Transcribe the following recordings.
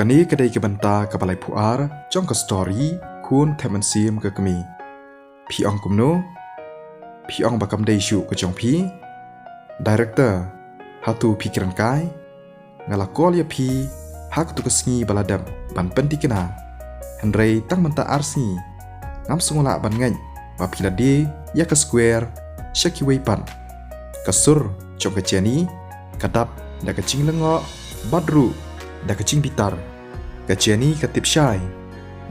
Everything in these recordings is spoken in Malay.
กันนี้ก็ได้กับันตากับอะไรผู้อาร์จ้องกับสตอรี่คุณแทมันซีมกับมีพี่องกุมโนพี่องบักกำได้ชูกับจงพี่ดีเรคเตอร์ฮาตูพี่กรันกายงาลากอลยาพี่ฮักตุกสงีบลาดับบันเป็นที่กันฮันเรย์ตั้งมันตาอาร์ซีงามสงละบันเงยว่าพิลาดียากสแควร์ชักคิวปันกสุรจงกับเจนี่กระดับดักจิงละงอบัดรูดักจิงพิตาร์กะเจนี่กะติบชาย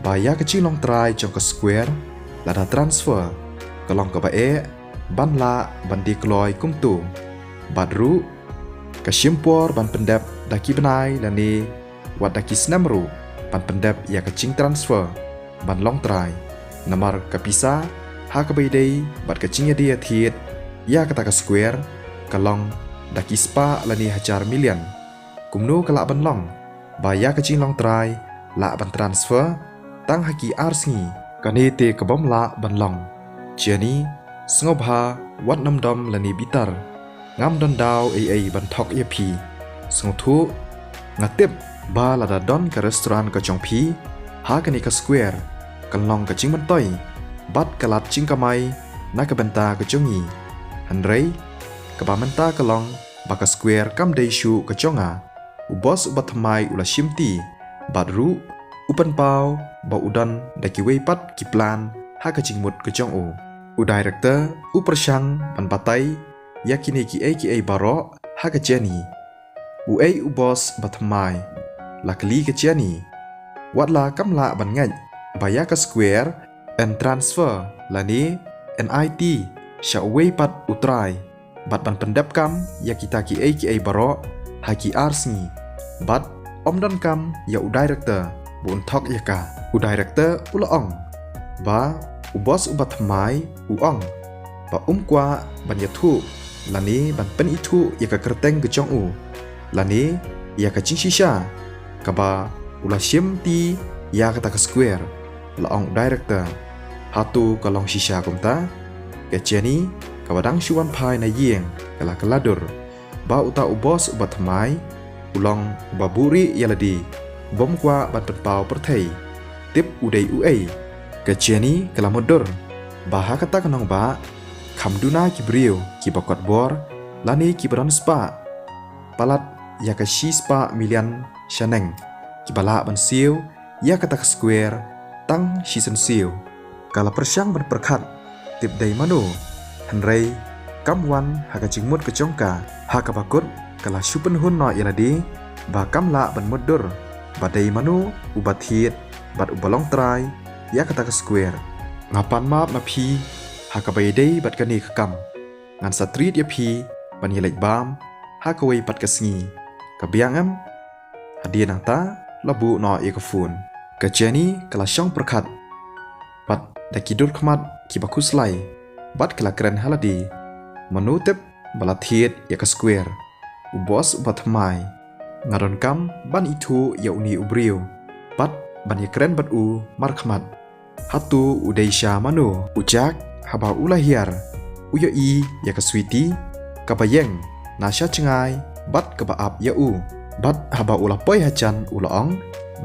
บายากะจิงลองตรายจงกะสแควร์ลาดาทรานสเฟอร์กะลองกะบะเอบันลาบันดีกลอยกุมตูบัดรูกะชิมปอร์บันเป็นเดบดักกิบนายและนีวัดดักกิสนัมรูบันเป็นเดบยากะจิงทรานสเฟอร์บันลองตรายนามารกะพิซาฮากะไปได้บัดกะจิงยาดีอาทิตยากะตากะสแควร์กะลองดักกิสปาและนีฮัจจาร์มิลเลียนกุมนูกะละบันลองบายากะจิงลองตรายละบันทรานสเฟอร์ตั้งฮักกีอาร์ซีกันเอเตกะบอมละบันลองเจนี่สงบฮาวัดน้ำดำและนีบิตาร์งามดอนดาวเอบันทอกเอพีสงทุงาเต็บบาลาดาดอนกับรีสอร์ทกับจงพีฮากันเอกสแควร์กันลองกับจิงบันต้อยบัดกะลัดจิงกะไมนักบันตากับจงงีฮันเรย์กับบามันตากะลองบักสแควร์กัมเดชูกับจงอาอุบอสอุบัติไมอุลาชิมตีบัดรูอุปันเปาบาอุดันดักกิเวปัดกิปลานฮากะจิงมุดกับจงอุดีเรคเตอร์อุประชังบันปะไตยากินเอกิเอบารอฮากะเจนีอุบอสบัติไมลักลีกับเจนีวัดลากำละบันไงบายากสแควร์แอนทรานสเฟอร์ลานีเอ็นไอทีชาเวปัดอุตรายบัดบันเป็นดับกัมยากิตากิเอบารอฮากิอาร์ซีบัดอมดันกัมยาอุดีเรคเตอร์บุนทอกยากาอุดีเรคเตอร์อุลองบาอุบอสอุบัติไมอุองบากว่าบันยาทุลานีบันเป็นอิทุยากะกระเตงกจงลานียากะจิงชิชากะบาอุลาชิมตียากะตากสแควร์ละองอุดีเรคเตอร์ฮาตูกะลองชิชากุมตากะเจนี่กะบาดังชวนพายในเยียงกะลากะลาดอร์บาอุตาอุบอสอุบัติไมอุลองบาบุริยาลดีบอมกว่าบันเป็นเปาประเทศติบอุเดยกะเจนี่กะลามดอร์บาฮากะตากะนองบาคำดูนากิบริวกิบกอดบอร์ลานีกิบรอนสปาปลัดยากะชีสปามิเลียนชาเนงกิบลาบันซิวยากะตากสแควร์ตั้งชิซันซิวกะลาประชังบันประคัดติบไดมาโนฮันเรย์กัมวันหากะจิงมุดกะจงกาหากะปะกดกะลาชุปันหุนนอยลาดีบากัมละบันมดดอร์บาไดมาโนอุบัติเหตุบัดอุบลองตรายยากะตากสแควร์งาปันมาบมาพีหากะไปได้บัดกะเนกกรรมงานสตรีทยาพีบันยาเล็กบามหากะเวปัดกะสงีกะเบียงหาเดียนังตาระบุนอเอกฟูนกะเจนี่กะลาช่องประคัดบัดได้กิดุลขมัดกิบักุสไลบัดกะลาเกรนฮาลดีมนุเต็บบลาเทียดยากะสแควร์อุบอสอุบัติไมงารอนกัมบันอิทูยาอุนีอุบริวบัดบันยาเกรนบัดอูมารขมัดฮัตตูอุเดชามาโนอุจักฮาบาอุลาเฮียร์อุยอียากะสวีตีกะบะเยงนาชาชงายบัดกะบะอับยาอูบัดฮาบาอุลาปอยฮัจันอุลาอง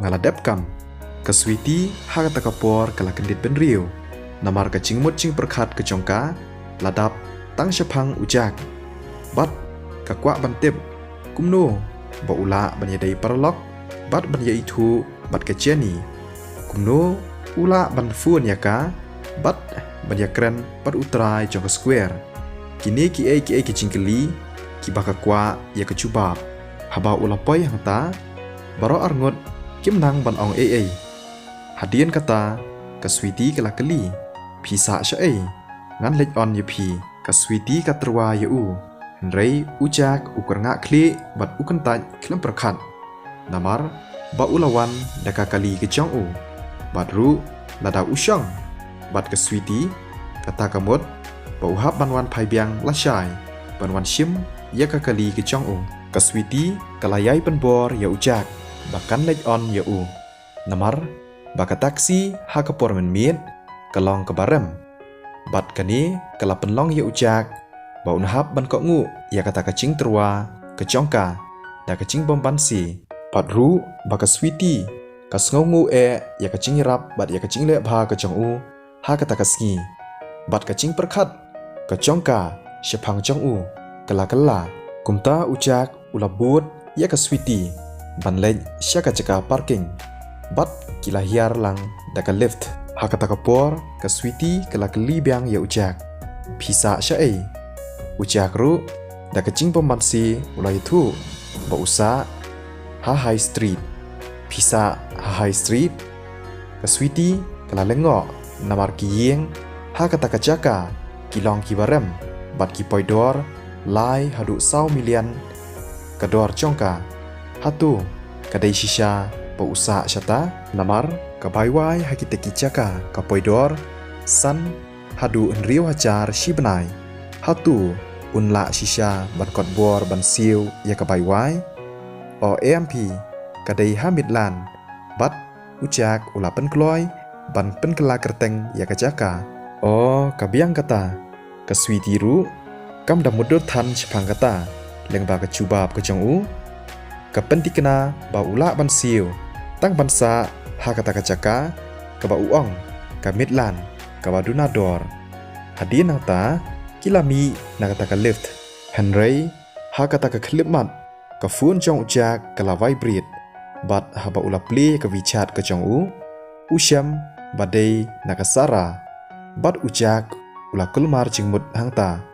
งาลาเดบกัมกะสวีตีฮากะตะกะปอร์กะลากันดิดเป็นริวนามารกะจิงมุดจิงประคัดกะจงกาลาดับตั้งชะพังอุจักบัดกะกวะบันเต็บกุมโนบะอุลาบันยาไดปารล็อกบัดบันยาอิทูบัดกะเจนีกุมโนอุลาบันฟูนยากาบัดบันยาเกรนบัดอุตรายจงกะสแควร์กิเนกิกิจิงกะลีกิบากะกวะยากะจูบาบฮาบาอุลาปอยหังตาบารออาร์งดกิมนางบันอองหาเดียนกะตากะสวีตีกะลากะลีพีสะชะงั้นเล็กออนยาพีกะสวีตีกะตรวายาอูฮันเรย์อุจักอุกระงะคลีบัดอุกันตัดคลัมประคัดนามารบาอุลาวันดะกะกะลีกะจองอูบัดรูลาดาอุช่องบัดกะสวีตีกะตากะมดบาอุฮับบันวันไพเบียงละชายบันวันชิมยะกะกะลีกะจองอูกะสวีตีกะลายายปันบอร์ยาอุจักบักกันเล็กออนยาอูนามารบากะแท็กซี่ฮากะปอร์มันเมียดกะลองกะบารมบัดกะนี้กะลาเป็นลองยาอุจักบาอุนฮับบันกะงูยากะตากะจิงตรัวกะจองกาดากะจิงบอมบันสีป Pat ru baka sweetie ka sngongu ya ka cing rap bat ya ka cing le bha ka chong u ha ka ta ka sngi bat ka cing perkhat ka chong ka shapang chong u kala kumta ujak ula but ya ka sweetie ban lej sya ka chaka parking bat kila hiar lang da ka lift ha ka ta ka por ka sweetie kala kali byang ya ujak phisa sya ujak ru da ka cing pom si ula itu ba usa ha high street Pisa High Street ka sweetie kala lengo namar ki yeng ha kata ka jaka kilong ki barem bat ki poidor lai hadu 100 million ka dor chongka hatu kadai shisha pa usa syata namar ka baiwai ha ki teki jaka ka poidor san hadu enriu hajar shibnai hatu unla shisha ban kot bor ban siu ya ka baiwai o AMP kadai hamid lan bat ujak ula penkloi ban penkela kerteng ya kajaka kabiang kata ka sweetie ru kam da mudur than chpang kata lengba ka chubab ka jong u ka pentikna ba ula ban siu tang bansa ha kata kajaka ka ba uong ka midlan ka ba dunador hadin nang ta kilami na kata ka lift henry ha kata ka klipmat ka phun jong ujak ka la vibrate bat haba ula play ka WeChat ka chong u usham badai nakasara bat ujak ula kulmar jingmut hangta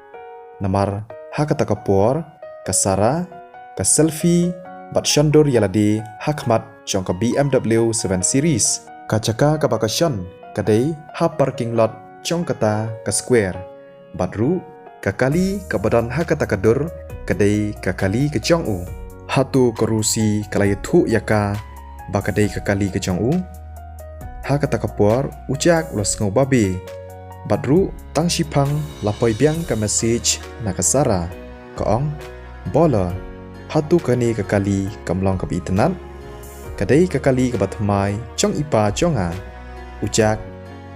namar hakata ka por kasara ka selfie bat shandor yaladi hakmat chong ka BMW 7 series ka chaka ka bakashan kadai ha parking lot chong kata ka square bat ru ka kali ka badan hakata ka dur kadai ka kali ka chong u hatu kerusi kalai thu yaka bakadai kekali ke chong u ha kata kapor ujak ulas ngau babi badru tang shipang lapoi biang ka message nakasara kaong bola hatu kani kekali kamlong ka internet kadai kekali ka batmai chong ipa chonga ujak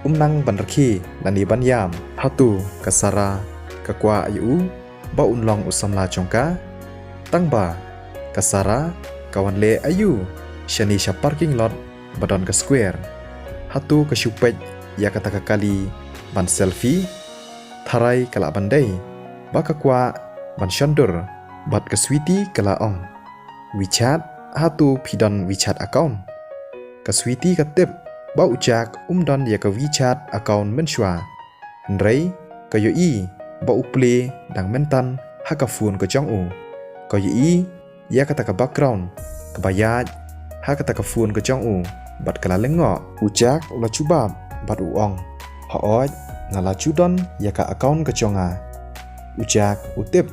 umnang banrki lani banyam hatu kasara kakwa ayu ba unlong usamla chongka tangba kasara kawan le ayu shani sha parking lot badon ka square hatu ka shupej ya kata ka kali ban selfie tharai kala bandai baka kwa ban shandur bat ka sweetie kala ong WeChat hatu pidon WeChat account ka sweetie ka tip ba ujak umdon ya ka WeChat account menshwa hendrei ka yo i ba uple dang mentan ha ka phone ka chong u ka yo i ya kata ka background kebayat ha kata ka phone ka chong u bat kala lengo ujak ula chubab bat uong ha oj ngala chudon ya ka account ka chonga ujak utip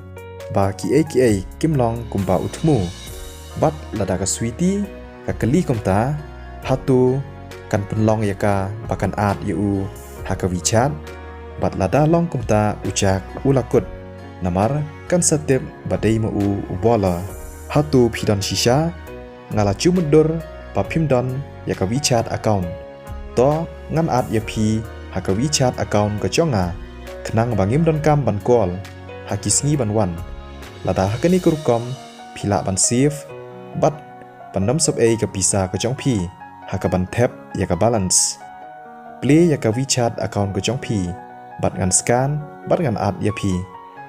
ba ki kimlong kumba utmu bat lada ka sweetie ka kali komta hatu kan penlong ya ka bakan at yu ha ka WeChat bat lada long komta ujak ulakut namar kan satip badai mu ubola hatu pidon shisha ngala cumudur papimdon ya ka WeChat account to ngan at ya pi ha ka WeChat account ka chonga khnang bangim don kam ban kol ha kisngi ban wan lada hakani kurkom phila ban save bat panom sab ka pisa ka chong pi ha ka ban tap ya ka balance play ya ka WeChat account ka chong pi bat ngan scan bat ngan at ya pi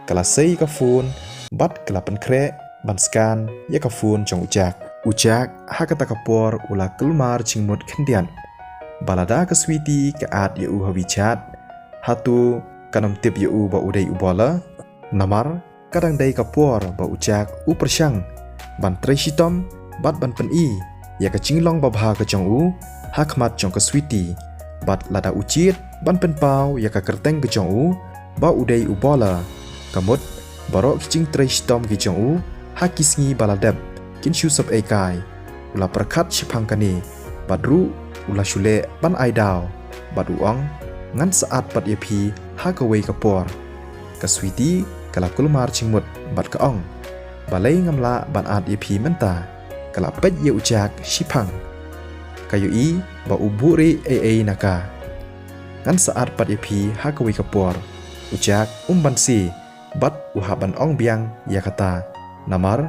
kala sei ka phone bat kala pan kre ban scan ya ka phone chong ujak ha kata ka por ula kulmar chingmut khendian balada ka sweetie ka at ya u ha WeChat hatu kanam tip ya u ba udai ubola namar kadang dai ka por ba ujak u persyang ban treshitom bat ban pen i ya ka chinglong ba bha ka chong u ha khmat chong ka sweetie bat lada uchit ban pen pau ya ka kerteng ka chong u ba udai ubola kamut barok ching treshitom ki chong u ha kisngi baladep kin shu sab kai ula perkhat shipang kani badru ula shule ban ai daw bad uang ngan saat pat yapi ha ka wei ka por ka sweetie kala kulmar chingmut bat ka ong balai ngamla ban at yapi menta kala pet ye ujak shipang kayu i ba uburi naka ngan saat pat yapi ha ka wei ka por ujak ban si bat uhaban ong biang ya kata namar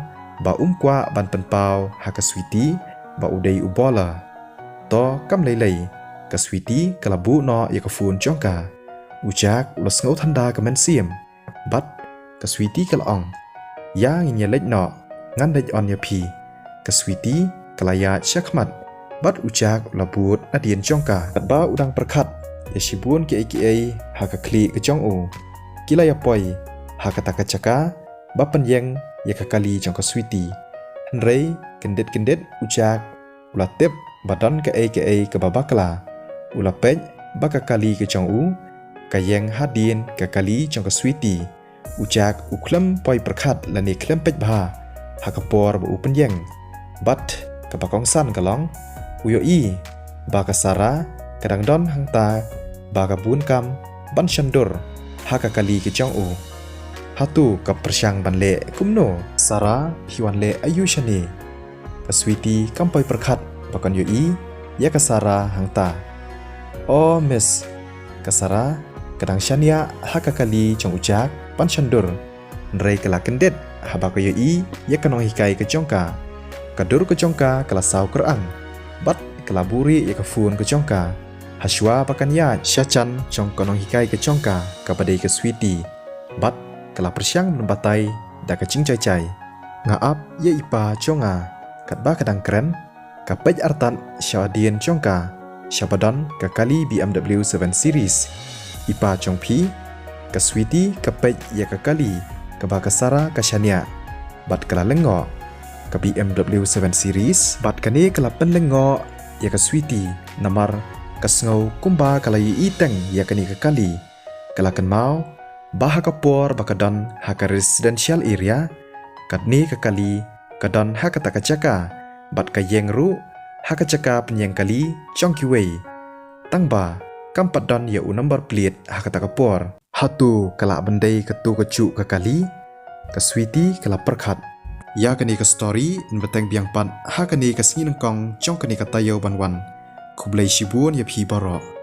ba kwa ban penpau ha ka switi ba udai ubola to kam lei ka switi kalabu no ya ka fun chongka ujak ulas ngau thanda ka men siam bat ka switi kalong ya nginya lek no ngan dej on ya phi ka switi kalaya chakmat bat ujak labut adien chongka ba udang perkhat ya shibun ki ha ka kli ka chong u kilaya poi ha ka takachaka ba penyeng ya ka kali chong ka switi henrei kendet ujak ula tep badan ka ka babakla ula pej ba ka kali ka chong u ka yang hadien ka kali chong ka switi ujak uklem poi perkhat lani klem pej bha ha ka por ba u penyeng bat ka bakong san kalong uyo i ba ka sara kadang don hangta ba ka bun kam ban shandur ha ka kali ki chong u hatu ka persyang ban le kumno sara hiwan le ayu shani ka switi kampoi perkhat bakon yo i ya ka sara hangta oh miss ka sara kadang shania ha ka kali chong ujak ban shandur nrei kala kendet ha ba ko yo i ya kanong hikai ke chongka kadur ke chongka kala saw kerang bat kelaburi ya ka fun ke chongka haswa pakan ya syachan chong kanong hikai ke chongka kapadai ke switi bat kala persyang membatai da ka cingcai ngaap ya ipa chonga katba kadang keren kapej artan syadien chongka syabadan ka kali BMW 7 Series ipa chongpi ka switi kapej ya ka kali kaba kasara ka shania bat kala lengo ka BMW 7 Series bat kani kala penlengo ya ka switi namar kasngau kumba kala yi iteng ya kani ka kali kala kan mau bah ka por bakadan ha ka residential area katni ka kali kadan ha ka takachaka bat ka yengru ha ka chaka penyeng kali chongkiwei tangba kampadan ya u number plate ha ka takapor hatu kala bandai ketu kecu ka kali ka switi kala perkhat ya kani ka story in batang biang pat ha kani ka singin kong chong kani ka tayo banwan kublai shibun ya phi baro